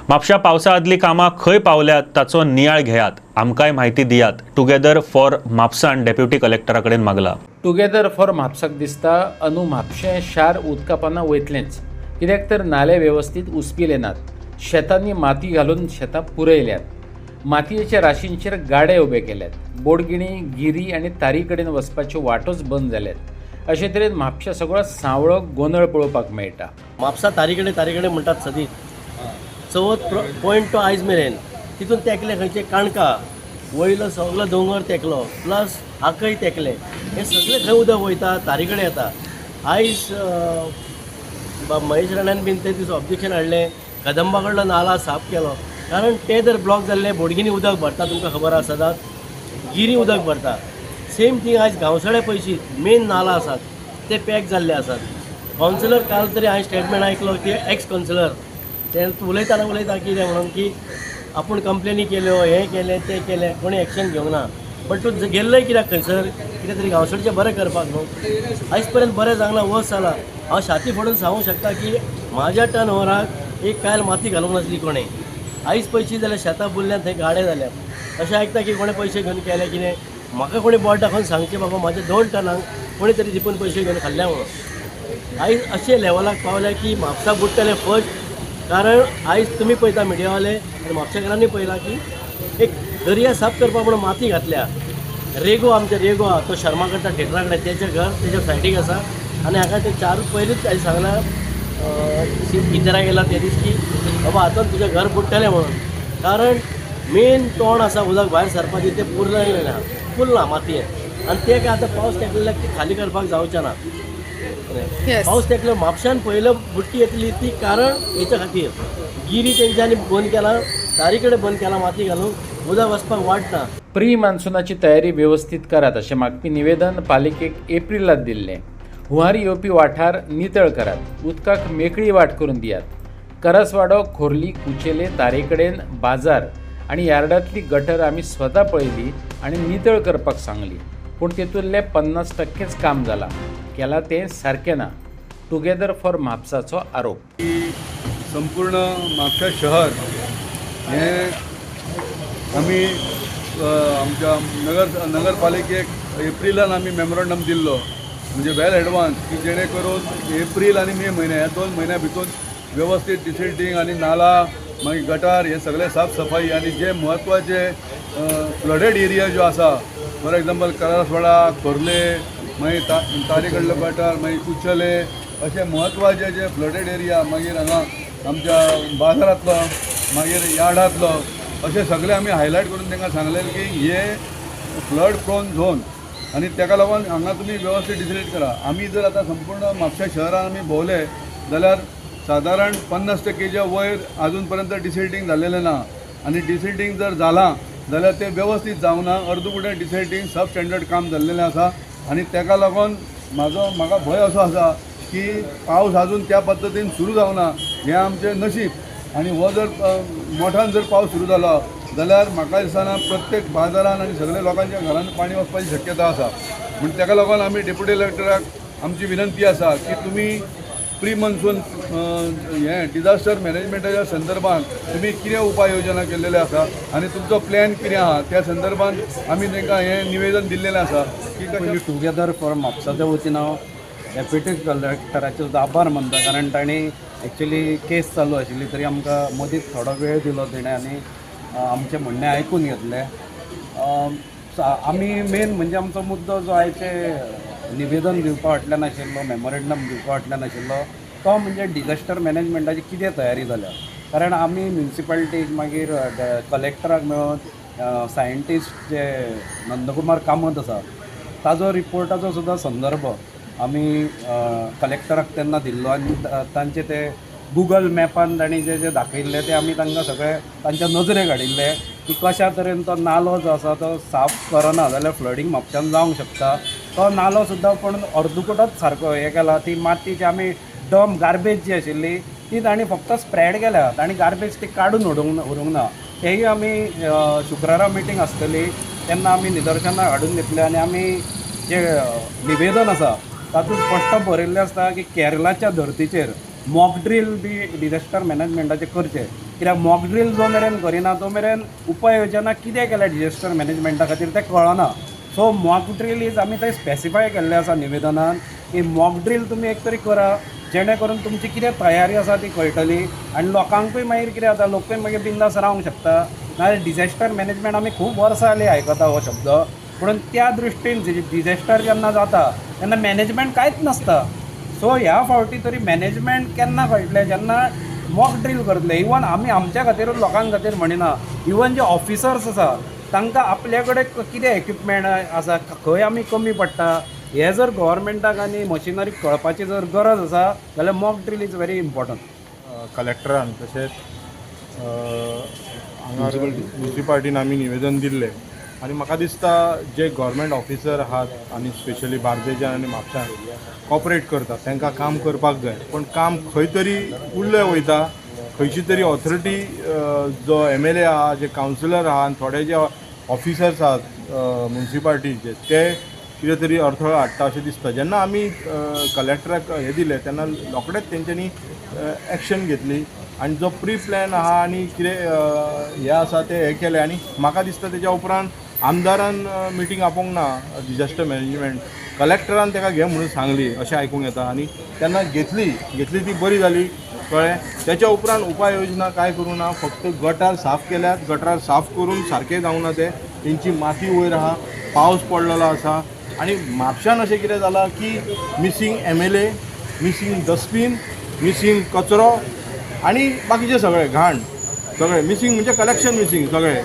म्हापशा पावसा आदली कामां खंय पावल्यात ताचो नियाळ घेयात, आमकांय म्हायती दियात. टुगेदर फॉर म्हापसान डेप्युटी कलेक्टरा कडेन मागला. टुगेदर फॉर म्हापसाक दिसता अंदू म्हापशें शार उदकापाना वयतलेंच, कित्याक तर नाले वेवस्थीत उसपिले नात. शेतांनी माती घालून शेतां पुरयल्यात. मातयेच्या राशींचेर गाडे उबे केल्यात. बोडगिणी, गिरी आनी तारी कडेन वचपाच्यो वाटोच बंद जाल्यात. अशे तरेन म्हापशा सगळो सावळो गोंदळ पळोवपाक मेळटा. म्हापसा तारी कडेन म्हणटात सदीत चवथ पॉयंट टू आयज मेरेन तितून तेकले खंयचे काणका वयलो सगळो दोंगर तेकलो प्लस आकय तेकले, हे सगळे खंय उदक वयता तारी कडेन येता. आयज महेश राणान बीन ते दीस ऑब्जेक्शन हाडलें, कदंबा कडलो नाला साफ केलो, कारण ते जर ब्लॉक जाल्ले बोडगिनी उदक भरता, तुमकां खबर आसा सदांच गिरी उदक भरता. सेम थिंग आयज गांवसाळे पयशी मेन नाला आसात ते पॅक जाल्ले आसात. कावन्सिलर काल तरी हांवें स्टेटमेंट आयकलो की एक्स कावन्सिलर ते उलयता कितें म्हणून की आपूण कंप्लेनी केल्यो, हें केलें तें केलें, कोणी एक्शन घेवंक ना. बट तूं गेल्लोय कित्याक खंयसर, कितें तरी गांवसडचें बरें करपाक न्हू. आयज पर्यंत बरें जावंक ना, वर्स जाला. हांव छाती फोडून सांगूंक शकता की म्हाज्या टर्न ओवराक एक कायल माती घालूंक नासली कोणें. आयज पयशी जाल्यार शेतां बुरल्यात, थंय गाडे जाल्यात. अशें आयकता की कोणें पयशे घेवन केले कितें. म्हाका कोणी बोट दाखोवन सांगचें बाबा म्हाज्या 2 टर्नाक कोणी तरी दिपून पयशे घेवन खाल्ल्या म्हणून. आयज अशे लेवलाक पावल्या की म्हापसा बुडटले फर्स्ट. कारण आयज तुमी पळयता मिडियावाले आनी म्हापशेकारांनी पळयलां की एक दर्या साफ करपाक म्हणून माती घातल्या. रेगो आमचे रेगो आहा तो शर्मा करता थिएटरा कडेन, तेजें घर तेजे फ्लॅटीक आसा. आनी हाका ते 4 पयलींच आयज सांगलां टिचराक गेला ते दीस की बाबा हातून तुजें घर बुडटलें म्हणून. कारण मेन तोंड आसा उदक भायर सरपाची ते पुरलेलें ना, फुल्ल ना मातयेन. आनी ते काय आतां पावस तेकलेल्याक ती खाली करपाक जावचें ना. पावस तेकलो म्हापशान पयलो बुट्टी येतली ती कारण हेच्या खातीर गिरी तेंच्यांनी बंद केला, तारी कडेन बंद केला माती घालून, उदक वचपाक वाटना. प्री मान्सूनाची तयारी व्यवस्थीत करात अशें मागपी निवेदन पालिकेक एप्रिलांत दिल्लें. हुंवारी येवपी वाठार नितळ करात. उदकाक मेकळी वाट करून दियात. करसवाडो, खोर्ली, कुचेले, तारे कडेन बाजार आनी यार्डांतली गटर आमी स्वता पळयली आनी नितळ करपाक सांगली. पूण तेतूंतले 50%च काम जालां. केलां तें सारकें ना. टुगेदर फॉर म्हापसाचो आरोप. संपूर्ण म्हापशा शहर हे आमी आमच्या नगरपालिकेक एप्रिलान आमी मेमोरंडम दिल्लो, म्हणजे वेल एडवान्स, की जेणे करून एप्रील आनी मे म्हयने ह्या 2 म्हयन्या भितर व्यवस्थीत डिसिल्टिंग आनी नाला मागीर गटार हे सगळे साफ सफाई आनी जे म्हत्वाचे फ्लडेड एरिया ज्यो आसा, फॉर एग्जाम्पल करसवाडा, खोर्ले, मागीर तारी कडलो गटार, मागीर कुचले, अशे म्हत्वाचे जे फ्लडेड एरिया, मागीर हांगा आमच्या बाजारांतलो, मागीर यार्डांतलो, अशे सगळे आमी हायलायट करून तांकां सांगलें की हे फ्लड प्रोन झोन आनी ताका लागून हांगा तुमी वेवस्थीत डिसिल्ट करा. आमी जर आतां संपूर्ण म्हापशा शहरान आमी भोंवले जाल्यार सादारण 50%च्या वयर अजून पर्यंत डिसिल्टिंग जाल्लेलें ना. आनी डिसिल्टिंग जर जालां जाल्यार तें वेवस्थीत जावंक ना. अर्दुकुटें डिसिल्टिंग सब स्टँडर्ड काम जाल्लेलें आसा. आनी ताका लागून म्हाका भंय असो आसा की पावस अजून त्या पद्दतीन सुरू जावना, हें आमचें नशीब. आनी हो जर मोठान जर पावस सुरू जालो जाल्यार म्हाका दिसना प्रत्येक बाजारान आनी सगळ्या लोकांच्या घरान पाणी वचपाची शक्यता आसा. म्हण ताका लागून आमी डेप्युटी कलेक्टराक आमची विनंती आसा की तुमी प्री मॉन्सून हें डिजास्टर मॅनेजमेंटाच्या संदर्भात तुमी कितें उपाय योजना केल्लेले आसा आनी तुमचो प्लॅन कितें आहा त्या संदर्भात आमी तांकां हें निवेदन दिल्लेलें आसा की टुगेदर फॉर म्हापसाच्या वतीन हांव डेप्युटी कलेक्टराचे सुद्दां आभार मानता. कारण तांणी एक्चुली केस चालू आशिल्ली तरी आमकां मदींच थोडो वेळ दिलो तेणें आनी आमचें म्हणणें आयकून घेतलें. आमी मेन म्हणजे आमचो मुद्दो जो आयचे निवेदन दिवपा फाटल्यान आशिल्लो, मेमोरेंडम दिवपा फाटल्यान आशिल्लो, तो म्हणजे डिजास्टर मॅनेजमेंटाची कितें तयारी जाल्या. कारण आमी म्युनिसिपालिटीक मागीर कलेक्टराक मेळोन सायंटिस्ट जे नंदकुमार कामत आसा ताजो रिपोर्टाचो सुद्दां संदर्भ आमी कलेक्टराक तेन्ना दिल्लो. आनी तांचे ते गुगल मॅपान तांणी जे दाखयल्ले ते आमी तांकां सगळे तांच्या नजरेक हाडिल्ले की कशा तरेन तो नालो जो आसा तो साफ करना जाल्यार फ्लडींग म्हापशान जावंक शकता. तो नालो सुद्दां पण अर्दुकुटच सारको हें केला. ती माती जी आमी डंप गार्बेज जी आशिल्ली ती तांणी फक्त स्प्रेड केल्या, तांणी गार्बेज ती काडून उडोवंक ना. तेही आमी शुक्रारा मिटींग आसतली तेन्ना आमी निदर्शनां हाडून घेतले. आनी आमी जे निवेदन आसा तातूंत स्पश्ट बरयल्लें आसता की केरळाच्या धर्तीचेर मॉक ड्रील बी डिझास्टर मॅनेजमेंटाचे करचे, कित्याक मॉक ड्रील जो मेरेन करिना तो मेरेन उपाय योजना कितें केल्या डिझास्टर मॅनेजमेंटा खातीर तें कळना. सो मॉक ड्रील इज आमी थंय स्पेसिफाय केल्लें आसा निवेदनान की मॉक ड्रील तुमी एक तरी करा, जेणे करून तुमची कितें तयारी आसा ती कळटली आनी लोकांकूय मागीर कितें जाता, लोकूय मागीर बिंदास रावंक शकता. नाजाल्यार डिझास्टर मॅनेजमेंट आमी खूब वर्सां जालीं आयकता हो शब्द, पूण त्या दृश्टीन डिझास्टर जेन्ना जाता तेन्ना मॅनेजमेंट कांयच नासता. सो ह्या फावटी तरी मॅनेजमेंट केन्ना कळटलें, जेन्ना मॉक ड्रील करतले. इवन आमी आमच्या खातीरूच लोकांक खातीर म्हणिना, इवन जे ऑफिसर्स आसा तांकां आपल्या कडेन कितें इक्विपमेंट आसा, खंय आमी कमी पडटा, हे जर गव्हर्मेंटाक आनी मशिनरी कळपाची जर गरज आसा जाल्यार mock drill is very important. कलेक्टरान तशेंच हांगा म्युन्सिपाल्टीन आमी निवेदन दिल्लें आनी म्हाका दिसता जे गव्हर्मेंट ऑफिसर आहात आनी स्पेशली बार्देजान आनी म्हापशान कॉपरेट करतात तांकां काम करपाक जाय, पण काम खंय तरी उरलें वयता. खंयची तरी ऑथॉरिटी जो MLA आहा, जे कावन्सिलर आहा आनी थोडे जे ऑफिसर्स आहात म्युन्सिपाल्टीचे ते कितें तरी अडथळो हाडटा अशें दिसता. जेन्ना आमी कलेक्टराक हे दिलें तेन्ना रोखडेंच तेंच्यांनी एक्शन घेतली आनी जो प्री प्लॅन आहा आनी कितें हें आसा तें हें केलें. आनी म्हाका दिसता तेच्या उपरांत आमदारान मिटींग आपोवंक ना डिझास्टर मॅनेजमेंट, कलेक्टरान ताका घे म्हणून सांगली अशें आयकूंक येता. आनी तेन्ना घेतली ती बरी जाली, कळ्ळें. तेच्या उपरांत उपाय योजना कांय करूं ना, फक्त गटार साफ केल्यात. गटार साफ करून सारकें जावना ते, तेंची माती वयर आहा, पावस पडलेलो आसा. आनी म्हापशान अशें कितें जालां की missing MLA, missing dustbin, missing कचरो आनी बाकीचे सगळे घाण सगळे मिसींग, म्हणजे कलेक्शन मिसींग सगळे.